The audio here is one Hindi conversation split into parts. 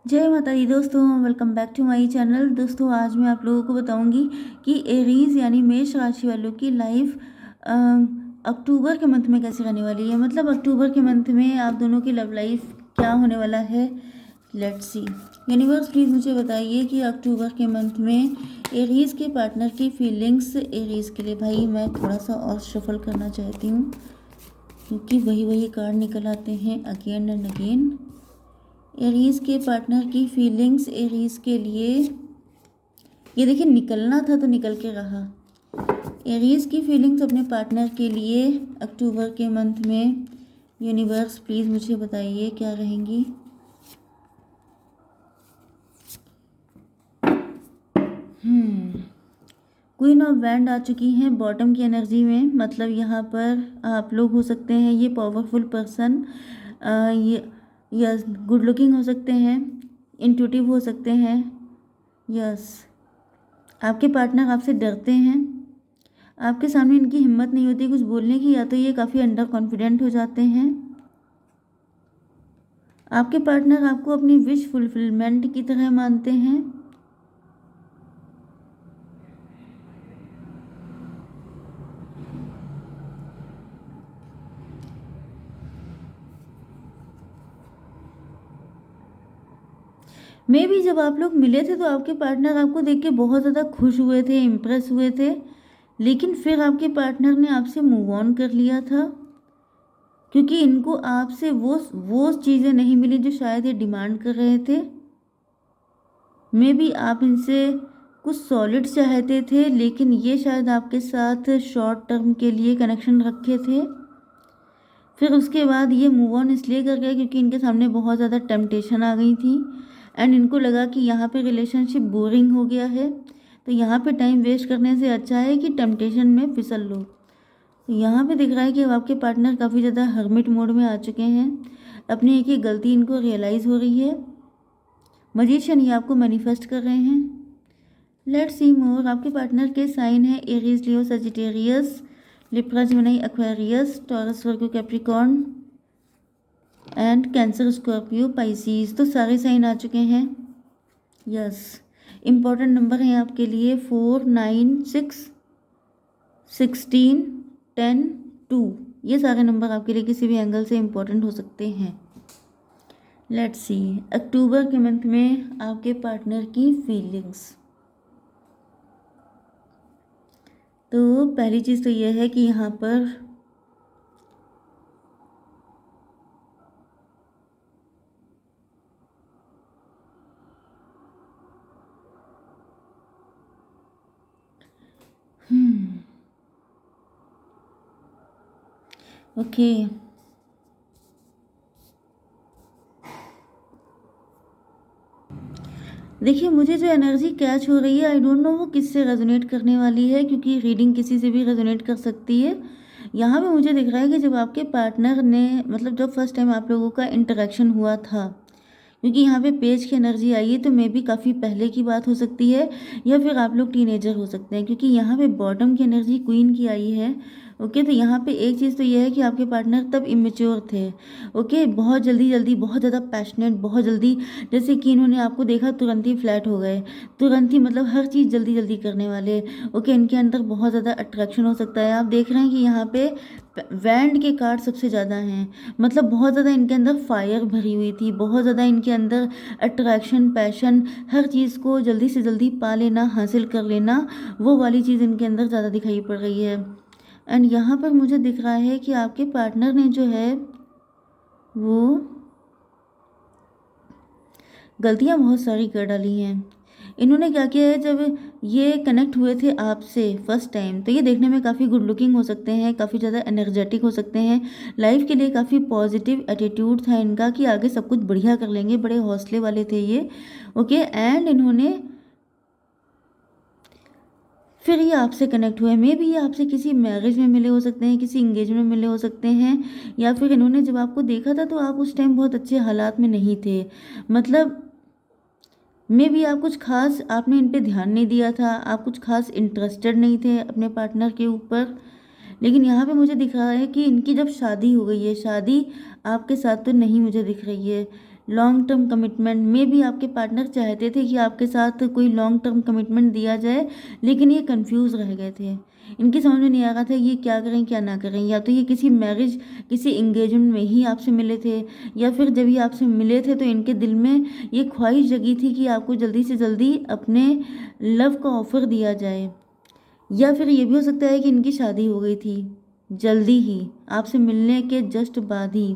जय माता दी दोस्तों, welcome back to my channel. दोस्तों आज मैं आप लोगों को बताऊंगी कि एरीज यानी मेष राशि वालों की लाइफ अक्टूबर के मंथ में कैसे रहने वाली है। मतलब अक्टूबर के मंथ में आप दोनों की लव लाइफ क्या होने वाला है। Let's see. यूनिवर्स प्लीज़ मुझे बताइए कि अक्टूबर के मंथ में एरीज के पार्टनर की फीलिंग्स एरीज के लिए। भाई मैं थोड़ा सा और शफल करना चाहती हूँ क्योंकि वही वही कार्ड निकल आते हैं अगेन एंड अगेन। एरीज के पार्टनर की फीलिंग्स एरीज के लिए, ये देखिए निकलना था तो निकल के रहा। एरीज की फीलिंग्स अपने पार्टनर के लिए अक्टूबर के मंथ में। यूनिवर्स प्लीज़ मुझे बताइए क्या रहेंगी। क्वीन ऑफ वैंड आ चुकी हैं बॉटम की एनर्जी में। मतलब यहाँ पर आप लोग हो सकते हैं ये पावरफुल पर्सन, ये यस गुड लुकिंग हो सकते हैं, इंट्यूटिव हो सकते हैं। यस आपके पार्टनर आपसे डरते हैं, आपके सामने इनकी हिम्मत नहीं होती कुछ बोलने की, या तो ये काफ़ी अंडर कॉन्फिडेंट हो जाते हैं। आपके पार्टनर आपको अपनी विश फुलफिलमेंट की तरह मानते हैं। मे भी जब आप लोग मिले थे तो आपके पार्टनर आपको देख के बहुत ज़्यादा खुश हुए थे, इम्प्रेस हुए थे, लेकिन फिर आपके पार्टनर ने आपसे मूव ऑन कर लिया था क्योंकि इनको आपसे वो चीज़ें नहीं मिली जो शायद ये डिमांड कर रहे थे। मे भी आप इनसे कुछ सॉलिड चाहते थे, लेकिन ये शायद आपके साथ शॉर्ट टर्म के लिए कनेक्शन रखे थे। फिर उसके बाद ये मूव ऑन इसलिए कर गए क्योंकि इनके सामने बहुत ज़्यादा टेम्पटेशन आ गई थी एंड इनको लगा कि यहाँ पे रिलेशनशिप बोरिंग हो गया है, तो यहाँ पे टाइम वेस्ट करने से अच्छा है कि टेम्पटेशन में फिसल लो। तो यहाँ पे दिख रहा है कि अब आपके पार्टनर काफ़ी ज़्यादा हर्मिट मोड में आ चुके हैं। अपनी एक ही गलती इनको रियलाइज़ हो रही है। मजीशियन ये आपको मैनिफेस्ट कर रहे हैं। लेट्स सी मोर। आपके पार्टनर के साइन है Aries, Leo, Sagittarius, Libra, Gemini, Aquarius, taurus, Virgo, Capricorn and cancer, Scorpio, Pisces. तो सारे साइन आ चुके हैं। यस इम्पॉर्टेंट नंबर हैं आपके लिए 4, 9, 6, 16, 10, 2। ये सारे नंबर आपके लिए किसी भी एंगल से इम्पोर्टेंट हो सकते हैं। लेट्स सी अक्टूबर के मंथ में आपके पार्टनर की फीलिंग्स। तो पहली चीज़ तो यह है कि यहाँ पर ओके देखिए मुझे जो एनर्जी कैच हो रही है, आई डोंट नो वो किससे रेजोनेट करने वाली है क्योंकि रीडिंग किसी से भी रेजोनेट कर सकती है। यहाँ पे मुझे दिख रहा है कि जब आपके पार्टनर ने, मतलब जब फर्स्ट टाइम आप लोगों का इंटरेक्शन हुआ था, क्योंकि यहाँ पे पेज की एनर्जी आई है तो मे भी काफ़ी पहले की बात हो सकती है या फिर आप लोग टीनेजर हो सकते हैं क्योंकि यहाँ पे बॉटम की एनर्जी क्वीन की आई है। ओके तो यहाँ पे एक चीज़ तो ये है कि आपके पार्टनर तब इमेच्योर थे। ओके बहुत जल्दी जल्दी, बहुत ज़्यादा पैशनेट, बहुत जल्दी, जैसे कि इन्होंने आपको देखा तुरंत ही फ्लैट हो गए, तुरंत ही, मतलब हर चीज़ जल्दी जल्दी करने वाले। ओके इनके अंदर बहुत ज़्यादा अट्रैक्शन हो सकता है। आप देख रहे हैं कि यहाँ पे वैंड के कार्ड सबसे ज़्यादा हैं। मतलब बहुत ज़्यादा इनके अंदर फायर भरी हुई थी, बहुत ज़्यादा इनके अंदर अट्रैक्शन, पैशन, हर चीज़ को जल्दी से जल्दी पा लेना, हासिल कर लेना, वो वाली चीज़ इनके अंदर ज़्यादा दिखाई पड़ रही है। एंड यहाँ पर मुझे दिख रहा है कि आपके पार्टनर ने जो है वो गलतियाँ बहुत सारी कर डाली हैं। इन्होंने क्या किया है, जब ये कनेक्ट हुए थे आपसे फर्स्ट टाइम तो ये देखने में काफ़ी गुड लुकिंग हो सकते हैं, काफ़ी ज़्यादा एनर्जेटिक हो सकते हैं, लाइफ के लिए काफ़ी पॉजिटिव एटीट्यूड था इनका कि आगे सब कुछ बढ़िया कर लेंगे, बड़े हौसले वाले थे ये। ओके एंड इन्होंने फिर ये आपसे कनेक्ट हुए। मे भी ये आपसे किसी मैरिज में मिले हो सकते हैं, किसी इंगेजमेंट में मिले हो सकते हैं, या फिर इन्होंने जब आपको देखा था तो आप उस टाइम बहुत अच्छे हालात में नहीं थे। मतलब मे भी आप कुछ खास, आपने इन पे ध्यान नहीं दिया था, आप कुछ खास इंटरेस्टेड नहीं थे अपने पार्टनर के ऊपर, लेकिन यहाँ पे मुझे दिख रहा है कि इनकी जब शादी हो गई है, शादी आपके साथ तो नहीं मुझे दिख रही है। लॉन्ग टर्म कमिटमेंट में भी आपके पार्टनर चाहते थे कि आपके साथ कोई लॉन्ग टर्म कमिटमेंट दिया जाए, लेकिन ये कंफ्यूज रह गए थे। इनकी समझ में नहीं आ रहा था ये क्या करें क्या ना करें। या तो ये किसी मैरिज, किसी इंगेजमेंट में ही आपसे मिले थे, या फिर जब ये आपसे मिले थे तो इनके दिल में ये ख्वाहिश जगी थी कि आपको जल्दी से जल्दी अपने लव का ऑफर दिया जाए। या फिर ये भी हो सकता है कि इनकी शादी हो गई थी जल्दी ही, आपसे मिलने के जस्ट बाद ही।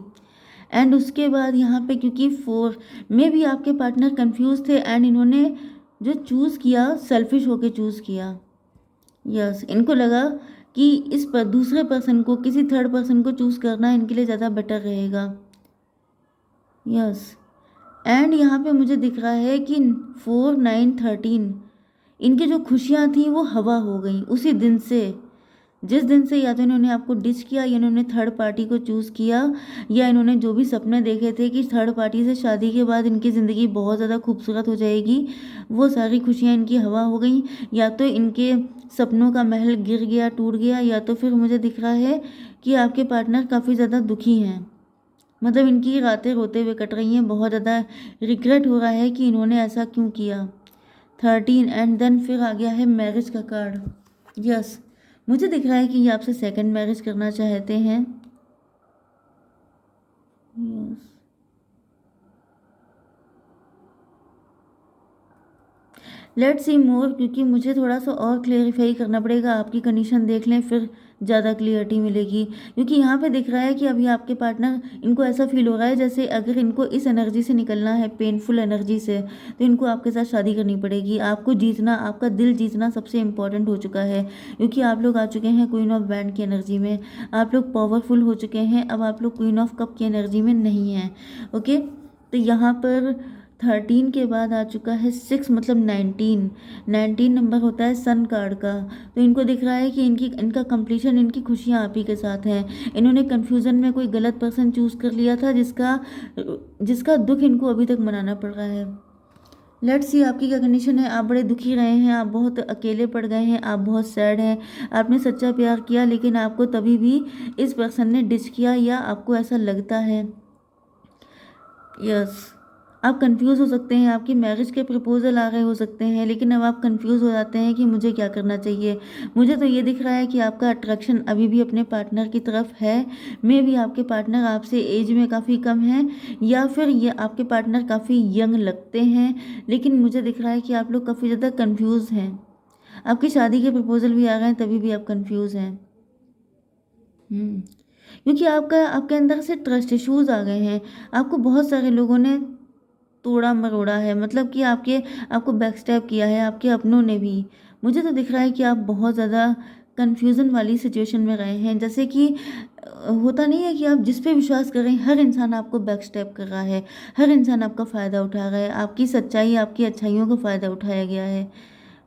एंड उसके बाद यहाँ पे क्योंकि 4 में भी आपके पार्टनर कंफ्यूज थे, एंड इन्होंने जो चूज़ किया सेल्फिश होके चूज़ किया। यस, इनको लगा कि इस पर दूसरे पर्सन को, किसी थर्ड पर्सन को चूज़ करना इनके लिए ज़्यादा बेटर रहेगा। यस, एंड यहाँ पे मुझे दिख रहा है कि 4, 9, 13 इनकी जो खुशियाँ थी वो हवा हो गई उसी दिन से, जिस दिन से या तो इन्होंने आपको डिच किया, या इन्होंने थर्ड पार्टी को चूज़ किया, या इन्होंने जो भी सपने देखे थे कि थर्ड पार्टी से शादी के बाद इनकी ज़िंदगी बहुत ज़्यादा खूबसूरत हो जाएगी, वो सारी खुशियाँ इनकी हवा हो गई। या तो इनके सपनों का महल गिर गया, टूट गया, या तो फिर मुझे दिख रहा है कि आपके पार्टनर काफ़ी ज़्यादा दुखी हैं। मतलब इनकी रातें रोते हुए कट रही हैं, बहुत ज़्यादा रिग्रेट हो रहा है कि इन्होंने ऐसा क्यों किया। 13 एंड देन फिर आ गया है मैरिज का कार्ड। यस, मुझे दिख रहा है कि ये आपसे सेकंड मैरिज करना चाहते हैं। यस, लेट्स सी मोर, क्योंकि मुझे थोड़ा सा और क्लेरिफाई करना पड़ेगा। आपकी कंडीशन देख लें फिर ज़्यादा क्लियरिटी मिलेगी। क्योंकि यहाँ पे दिख रहा है कि अभी आपके पार्टनर, इनको ऐसा फील हो रहा है जैसे अगर इनको इस एनर्जी से निकलना है, पेनफुल एनर्जी से, तो इनको आपके साथ शादी करनी पड़ेगी। आपको जीतना, आपका दिल जीतना सबसे इम्पॉर्टेंट हो चुका है, क्योंकि आप लोग आ चुके हैं क्वीन ऑफ बैंड की एनर्जी में। आप लोग पावरफुल हो चुके हैं, अब आप लोग क्वीन ऑफ कप की एनर्जी में नहीं हैं। ओके, तो यहाँ पर 13 के बाद आ चुका है 6, मतलब 19 नंबर होता है सन कार्ड का। तो इनको दिख रहा है कि इनका कंप्लीशन, इनकी खुशियाँ आप ही के साथ हैं। इन्होंने कन्फ्यूज़न में कोई गलत पर्सन चूज़ कर लिया था, जिसका दुख इनको अभी तक मनाना पड़ रहा है। लेट्स सी आपकी क्या कंडीशन है। आप बड़े दुखी रहे हैं, आप बहुत अकेले पड़ गए हैं, आप बहुत सैड हैं। आपने सच्चा प्यार किया, लेकिन आपको तभी भी इस पर्सन ने डिच किया, या आपको ऐसा लगता है। यस, आप कंफ्यूज हो सकते हैं, आपकी मैरिज के प्रपोजल आ रहे हो सकते हैं, लेकिन अब आप कंफ्यूज हो जाते हैं कि मुझे क्या करना चाहिए। मुझे तो ये दिख रहा है कि आपका अट्रैक्शन अभी भी अपने पार्टनर की तरफ है। मे भी आपके पार्टनर आपसे एज में काफ़ी कम हैं, या फिर ये आपके पार्टनर काफ़ी यंग लगते हैं, लेकिन मुझे दिख रहा है कि आप लोग काफ़ी ज़्यादा कन्फ्यूज़ हैं। आपकी शादी के प्रपोजल भी आ गए हैं, तभी भी आप कन्फ्यूज़ हैं। क्योंकि आपके अंदर से ट्रस्ट इश्यूज आ गए हैं। आपको बहुत सारे लोगों ने तोड़ा मरोड़ा है, मतलब कि आपको बैकस्टैब किया है, आपके अपनों ने भी। मुझे तो दिख रहा है कि आप बहुत ज़्यादा कन्फ्यूज़न वाली सिचुएशन में रहे हैं। जैसे कि होता नहीं है कि आप जिस पे विश्वास कर रहे हैं, हर इंसान आपको बैकस्टैब कर रहा है, हर इंसान आपका फ़ायदा उठा रहा है, आपकी सच्चाई, आपकी अच्छाइयों का फ़ायदा उठाया गया है।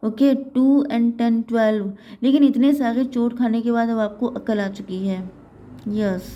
ओके, 2 एंड 10, 12, लेकिन इतने सारे चोट खाने के बाद अब आपको अकल आ चुकी है। यस,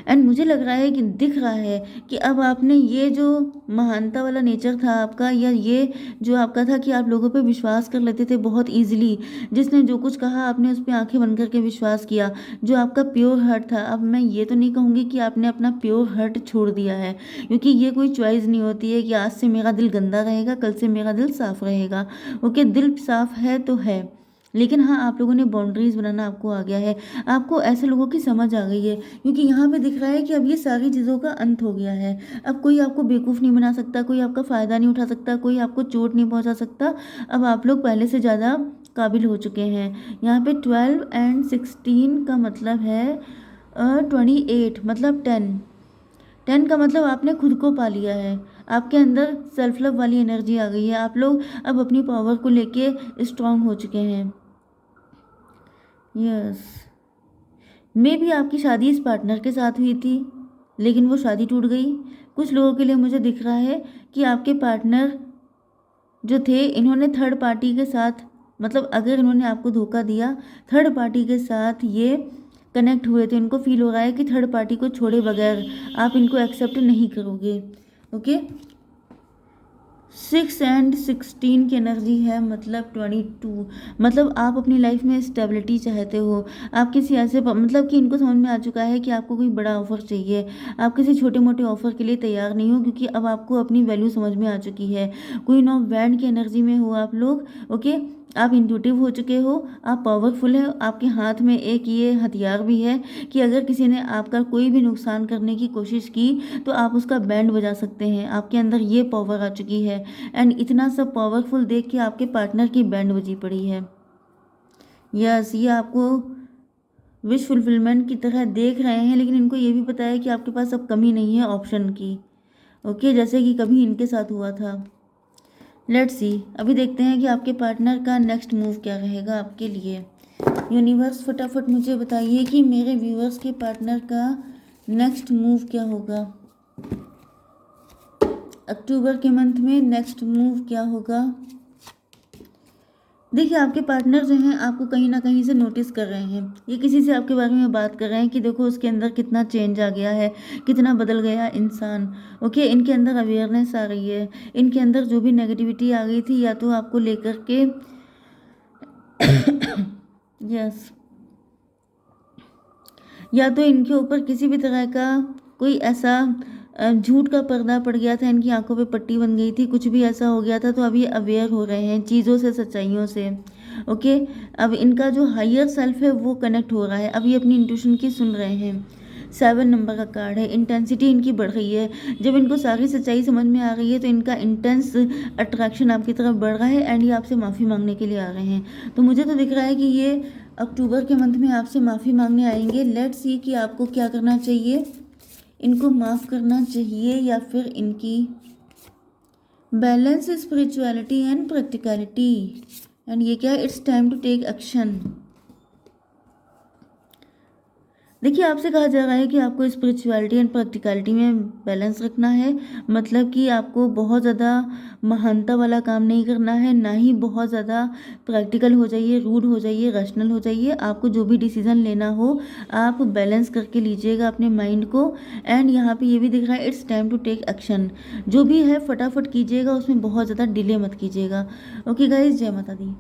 एंड मुझे लग रहा है कि दिख रहा है कि अब आपने ये जो महानता वाला नेचर था आपका, या ये जो आपका था कि आप लोगों पे विश्वास कर लेते थे बहुत इजीली, जिसने जो कुछ कहा आपने उस पर आंखें बंद करके विश्वास किया, जो आपका प्योर हार्ट था। अब मैं ये तो नहीं कहूँगी कि आपने अपना प्योर हार्ट छोड़ दिया है, क्योंकि ये कोई चॉइस नहीं होती है कि आज से मेरा दिल गंदा रहेगा, कल से मेरा दिल साफ़ रहेगा। ओके, दिल साफ़ है तो है, लेकिन हाँ, आप लोगों ने बाउंड्रीज बनाना आपको आ गया है। आपको ऐसे लोगों की समझ आ गई है, क्योंकि यहाँ पे दिख रहा है कि अब ये सारी चीज़ों का अंत हो गया है। अब कोई आपको बेवकूफ़ नहीं बना सकता, कोई आपका फ़ायदा नहीं उठा सकता, कोई आपको चोट नहीं पहुँचा सकता। अब आप लोग पहले से ज़्यादा काबिल हो चुके हैं। यहाँ पे 12 एंड 16 का मतलब है 28, मतलब 10 का मतलब आपने खुद को पा लिया है। आपके अंदर सेल्फ लव वाली एनर्जी आ गई है। आप लोग अब अपनी पावर को लेके स्ट्रांग हो चुके हैं। यस, मे भी आपकी शादी इस पार्टनर के साथ हुई थी, लेकिन वो शादी टूट गई। कुछ लोगों के लिए मुझे दिख रहा है कि आपके पार्टनर जो थे, इन्होंने थर्ड पार्टी के साथ, मतलब अगर इन्होंने आपको धोखा दिया, थर्ड पार्टी के साथ ये कनेक्ट हुए थे। इनको फील हो रहा है कि थर्ड पार्टी को छोड़े बगैर आप इनको एक्सेप्ट नहीं करोगे। ओके, 6 एंड 16 की एनर्जी है, मतलब 22। मतलब आप अपनी लाइफ में स्टेबिलिटी चाहते हो। आप किसी ऐसे मतलब कि इनको समझ में आ चुका है कि आपको कोई बड़ा ऑफर चाहिए। आप किसी छोटे मोटे ऑफर के लिए तैयार नहीं हो, क्योंकि अब आपको अपनी वैल्यू समझ में आ चुकी है। क्वीन ऑफ वैंड की एनर्जी में हो आप लोग। ओके, आप इंट्यूटिव हो चुके हो, आप पावरफुल है, आपके हाथ में एक ये हथियार भी है कि अगर किसी ने आपका कोई भी नुकसान करने की कोशिश की तो आप उसका बैंड बजा सकते हैं। आपके अंदर ये पावर आ चुकी है। एंड इतना सब पावरफुल देख के आपके पार्टनर की बैंड बजी पड़ी है। यस, ये आपको विश फुलफिलमेंट की तरह देख रहे हैं, लेकिन इनको ये भी पता है कि आपके पास अब कमी नहीं है ऑप्शन की। ओके, जैसे कि कभी इनके साथ हुआ था। लेट्स सी, अभी देखते हैं कि आपके पार्टनर का नेक्स्ट मूव क्या रहेगा आपके लिए। यूनिवर्स फटाफट मुझे बताइए कि मेरे व्यूअर्स के पार्टनर का नेक्स्ट मूव क्या होगा। अक्टूबर के मंथ में नेक्स्ट मूव क्या होगा। देखिए, आपके पार्टनर जो हैं आपको कहीं ना कहीं से नोटिस कर रहे हैं। ये किसी से आपके बारे में बात कर रहे हैं कि देखो उसके अंदर कितना चेंज आ गया है, कितना बदल गया इंसान। ओके, इनके अंदर अवेयरनेस आ रही है। इनके अंदर जो भी नेगेटिविटी आ गई थी, या तो आपको लेकर के यस, या तो इनके ऊपर किसी भी तरह का कोई ऐसा झूठ का पर्दा पड़ गया था, इनकी आंखों पे पट्टी बन गई थी, कुछ भी ऐसा हो गया था, तो अब ये अवेयर हो रहे हैं चीज़ों से, सच्चाइयों से। ओके, अब इनका जो हायर सेल्फ है वो कनेक्ट हो रहा है। अब ये अपनी इंट्यूशन की सुन रहे हैं। 7 नंबर का कार्ड है। इंटेंसिटी इनकी बढ़ रही है। जब इनको सारी सच्चाई समझ में आ रही है तो इनका इंटेंस अट्रैक्शन आपकी तरफ बढ़ रहा है, एंड ये आपसे माफ़ी मांगने के लिए आ रहे हैं। तो मुझे तो दिख रहा है कि ये अक्टूबर के मंथ में आपसे माफ़ी मांगने आएंगे। लेट्स सी कि आपको क्या करना चाहिए। इनको माफ़ करना चाहिए या फिर इनकी balance spirituality and practicality. And ये क्या है, it's time to take action. देखिए, आपसे कहा जा रहा है कि आपको स्पिरिचुअलिटी एंड प्रैक्टिकलिटी में बैलेंस रखना है। मतलब कि आपको बहुत ज़्यादा महानता वाला काम नहीं करना है, ना ही बहुत ज़्यादा प्रैक्टिकल हो जाइए, रूड हो जाइए, रैशनल हो जाइए। आपको जो भी डिसीजन लेना हो आप बैलेंस करके लीजिएगा अपने माइंड को। एंड यहाँ पे ये भी दिख रहा है, it's time to take action. जो भी है फटाफट कीजिएगा, उसमें बहुत ज़्यादा डिले मत कीजिएगा। ओके गाइज, जय माता दी।